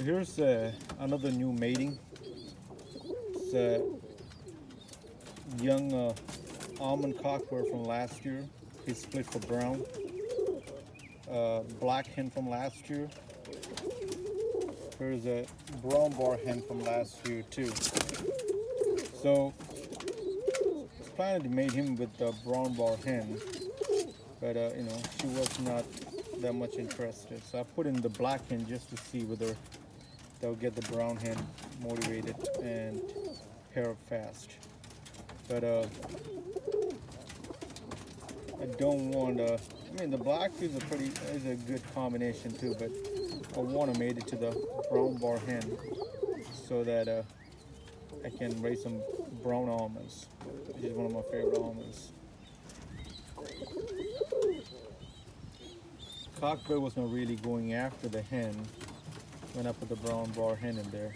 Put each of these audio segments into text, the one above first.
So here's another new mating. It's a young almond cockbird from last year. He split for brown. Black hen from last year. Here's a brown bar hen from last year too. So I was planning to mate him with the brown bar hen, but she was not that much interested. So I put in the black hen just to see whether they'll get the brown hen motivated and pair up fast. But I don't want to. I mean, the black is a good combination too, but I want to mate it to the brown bar hen so that I can raise some brown almonds, which is one of my favorite almonds. Cockbird was not really going after the hen when I put the brown bar hen in there.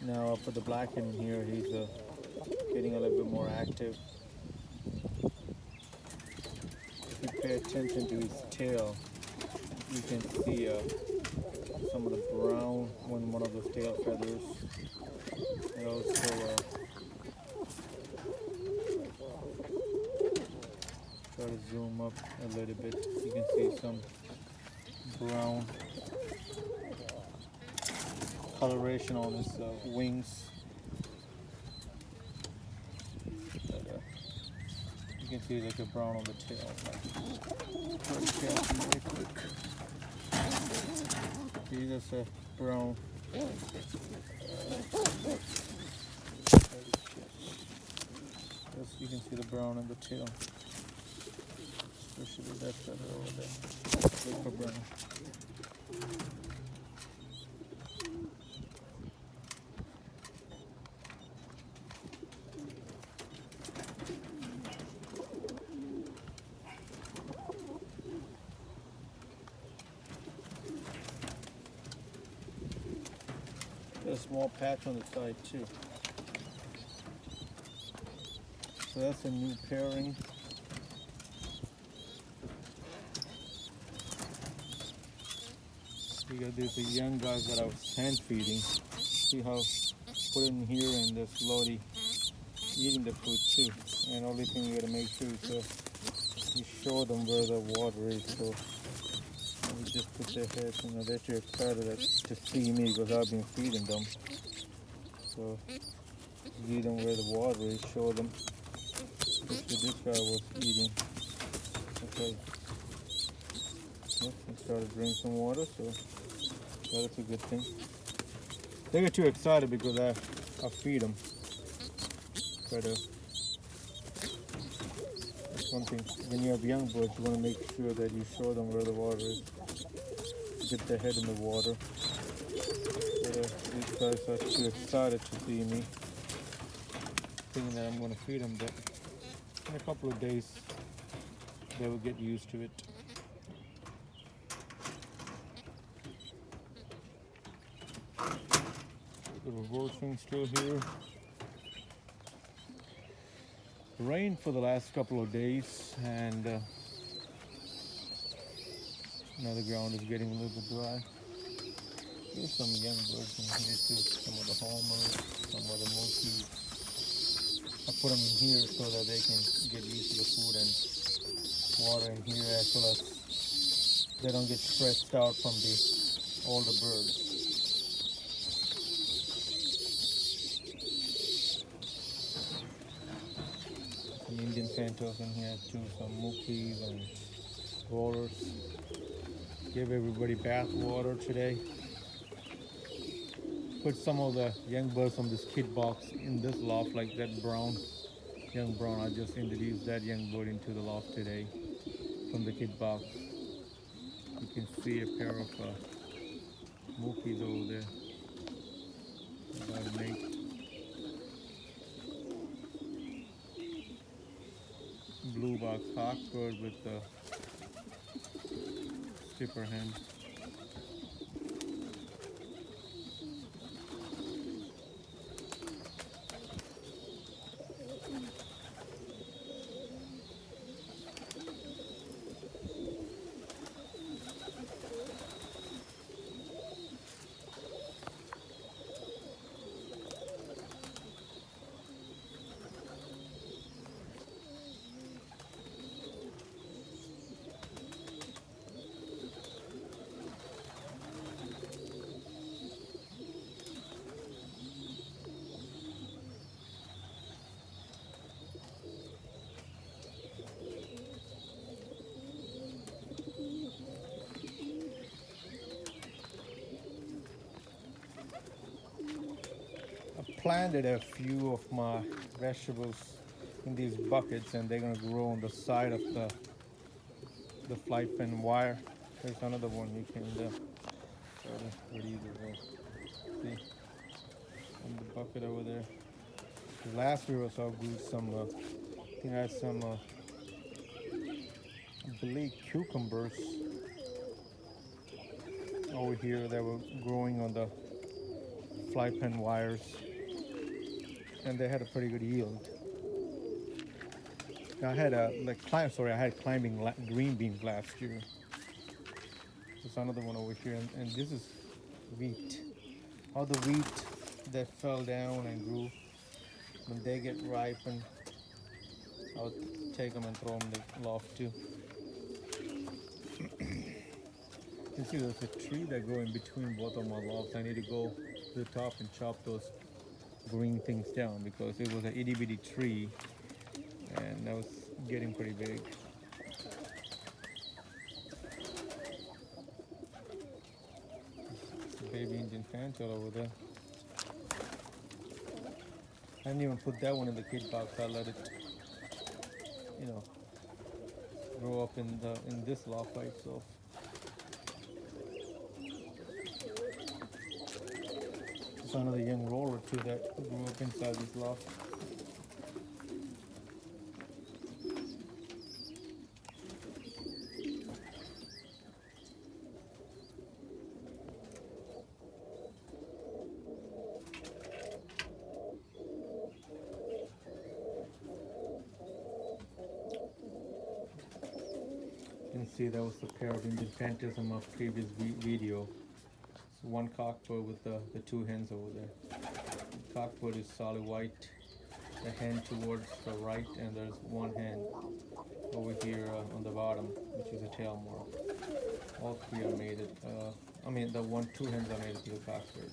Now I put the black hen in here. He's getting a little bit more active. If you pay attention to his tail, you can see some of the brown on one of the tail feathers. And also try to zoom up a little bit. You can see some brown coloration on his wings. But, you can see like a brown on the tail. Try to catch him very quick. See, that's a brown. You can see the brown on the tail, especially that feather over there. Look for brown. There's a small patch on the side too. So that's a new pairing. We got these young guys that I was hand feeding. See how put in here and they're slowly eating the food too. And only thing you gotta make sure is you show them where the water is. So you just put their heads, they're too excited to see me because I've been feeding them. So lead them where the water is, show them. This guy was eating. Okay. Yep, he started drinking some water, so that's a good thing. They get too excited because I feed them. But that's one thing. When you have young birds, you want to make sure that you show them where the water is. Get their head in the water. But these guys are too excited to see me, thinking that I'm going to feed them. But in a couple of days, they will get used to it. The reversing still here. Rain for the last couple of days, and now the ground is getting a little bit dry. There's some young birds in here too, some of the homers, some of the monkeys. I put them in here so that they can get used to the food and water in here, as well as they don't get stressed out from the older birds. Some Indian fantails in here too, some monkeys and rollers. Give everybody bath water today. Put some of the young birds from this kid box in this loft, like that brown, young brown. I just introduced that young bird into the loft today from the kid box. You can see a pair of monkeys over there. About to mate. Blue-bark cockbird with the skipper hen. planted a few of my vegetables in these buckets, and they're gonna grow on the side of the fly pen wire. There's another one you can pretty easy to see in the bucket over there. Last year or so I grew some I think I had some I believe cucumbers over here that were growing on the fly pen wires, and they had a pretty good yield. I had I had climbing green beans last year. There's another one over here, and this is wheat. All the wheat that fell down and grew, when they get ripened, I'll take them and throw them in the loft too. You can see there's a tree that grows in between both of my lofts. I need to go to the top and chop those green things down because it was an itty bitty tree and that was getting pretty big. Baby Indian fantail over there. I didn't even put that one in the kid box. I let it, grow up in this loft by itself. There's another young roller too that grew up inside this loft. You can see that was the pair of Indian fantails in my previous video. So one cockbird with the two hens over there. The cockbird is solid white, the hen towards the right, and there's one hen over here on the bottom, which is a tail mark. All three are mated. The two hens are mated to the cockbird.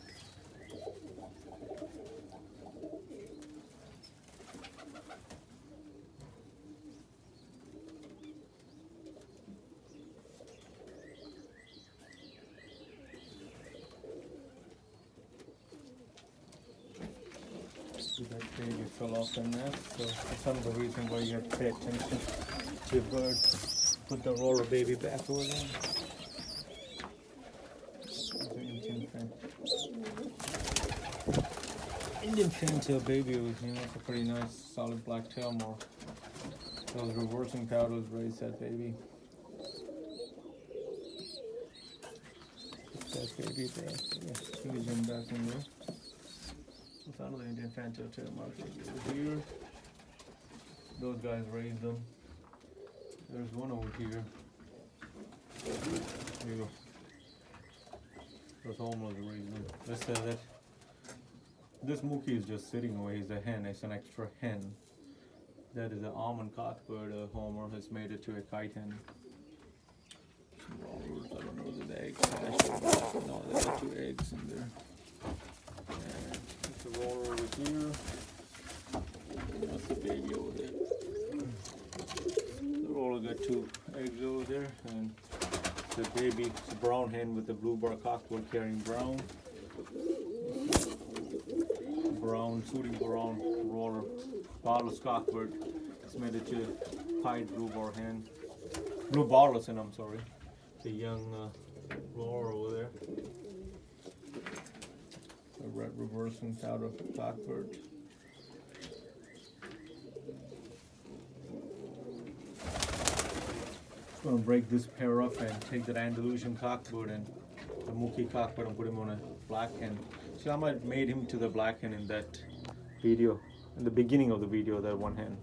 That baby fell off the nest, so that's some of the reason why you have to pay attention to your bird. Put the roller baby back over there. Indian fantail baby was, it's a pretty nice solid black tail mark. Those reversing powders raised that baby. That baby there. Yeah, zoom back in there. There's another Indian fantail tail mark over here. Those guys raised them. There's one over here. There you go. Those homeowners raised them. Let's say that this mookie is just sitting away. He's a hen. It's an extra hen. That is an almond cockbird. Homer has made it to a kite hen. Some rollers. I don't know the eggs. No, there are 2 eggs in there. And the roller over here. That's the baby over there. The roller got 2 eggs over there, and the baby, it's a brown hen with the blue bar cockbird carrying brown. Brown, shooting brown roller, barless cockbird. It's made it to a pied blue bar hen. Blue barless hen, I'm sorry. The young roller over there. A red reversing powder cockbird. I'm going to break this pair up and take that Andalusian cockbird and the Mookie cockbird and put him on a black hen. So I might made him to the black hen in that video, in the beginning of the video, that one hen.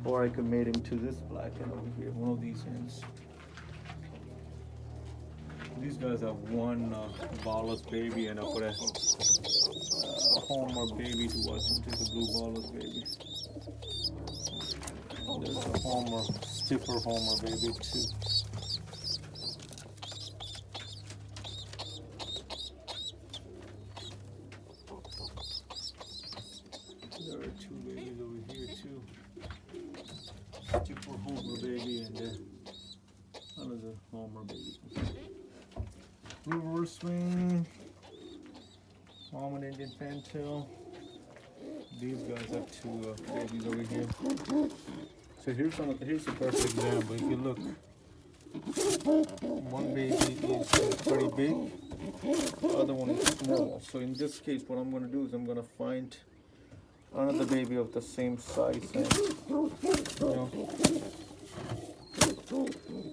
Or I could made him to this black hen over here, one of these hens. These guys have one ballless baby, and I put a Homer baby to watch him take a blue ballless baby. And there's a Homer, stiffer Homer baby too. There are 2 babies over here too. Stiffer Homer baby and another Homer baby. Reverse swing, almond Indian fantail. these guys have two babies over here. So here's here's a perfect example. If you look, one baby is pretty big, the other one is small. So in this case, what I'm going to do is I'm going to find another baby of the same size and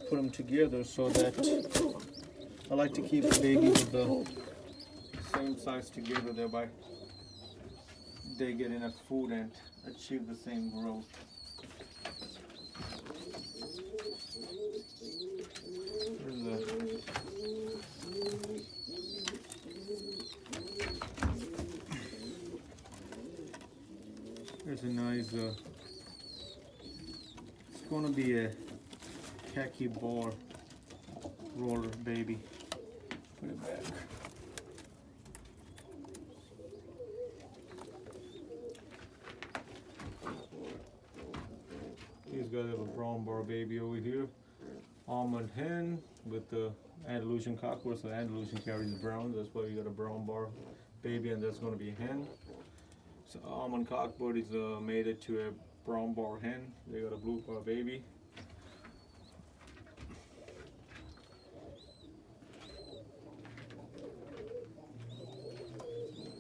put them together so that I like to keep the babies of the same size together, thereby they get enough food and achieve the same growth. There's a nice, it's going to be a khaki bar roller baby. Put it back. These guys have a brown bar baby over here. Almond hen with the Andalusian cockbird, so Andalusian carries brown, that's why you got a brown bar baby, and that's going to be a hen. So almond cockbird is mated to a brown bar hen. They got a blue bar baby.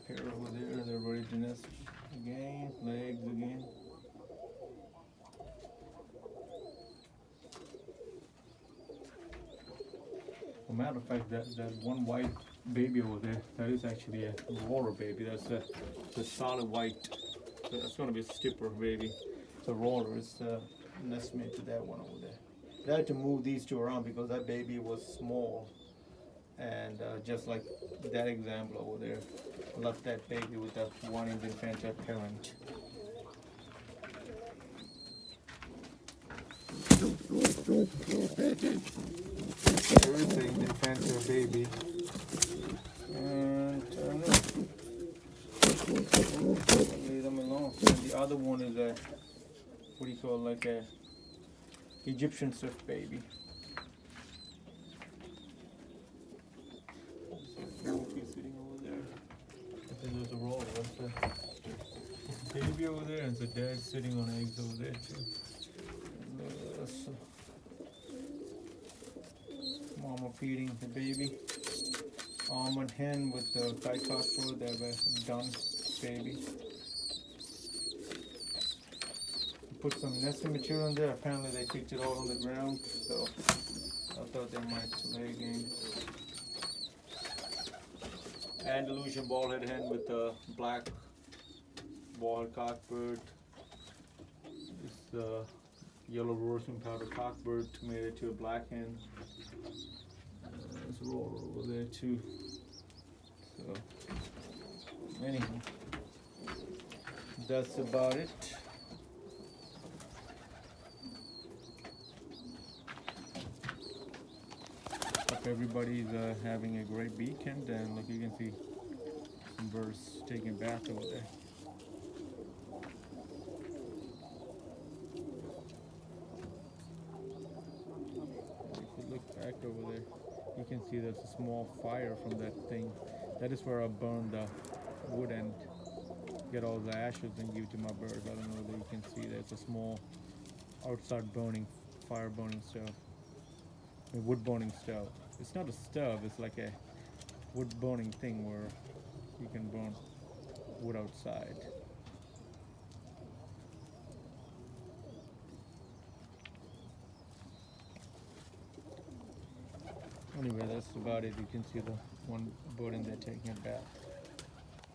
Pair over there, they're ready to nest again, legs again. As a matter of fact, that one white baby over there, that is actually a roller baby. That's a solid white. So that's going to be a stipper baby. It's a roller. It's nest mate to that one over there. I had to move these two around because that baby was small, and just like that example over there, left that baby with that one Indian Panther parent. There is an Indian Panther baby, and I don't know. Leave them alone. And the other one is a, what do you call, like a Egyptian swift baby. He's sitting over there. I think there's a roll. That's a baby over there, and the dad's sitting on eggs over there too. Mama feeding the baby. Almond hen with the guy cockbird. They have a dun baby. Put some nesting material in there. Apparently they picked it all on the ground, so I thought they might lay again. Andalusian bald-head hen with the black bald cockbird. It's the yellow Russian powder cockbird mated to a black hen. There's a roller over there too. So anyhow, that's about it. Hope everybody's having a great weekend, and like you can see some birds taking a bath over there. If you look back over there, you can see there's a small fire from that thing. That is where I burned the wood and get all the ashes and give to my birds. I don't know whether you can see there's a small outside burning, fire burning stove, a wood burning stove. It's not a stove, it's like a wood burning thing where you can burn wood outside. Anyway, that's about it. You can see the one bird in there taking a bath.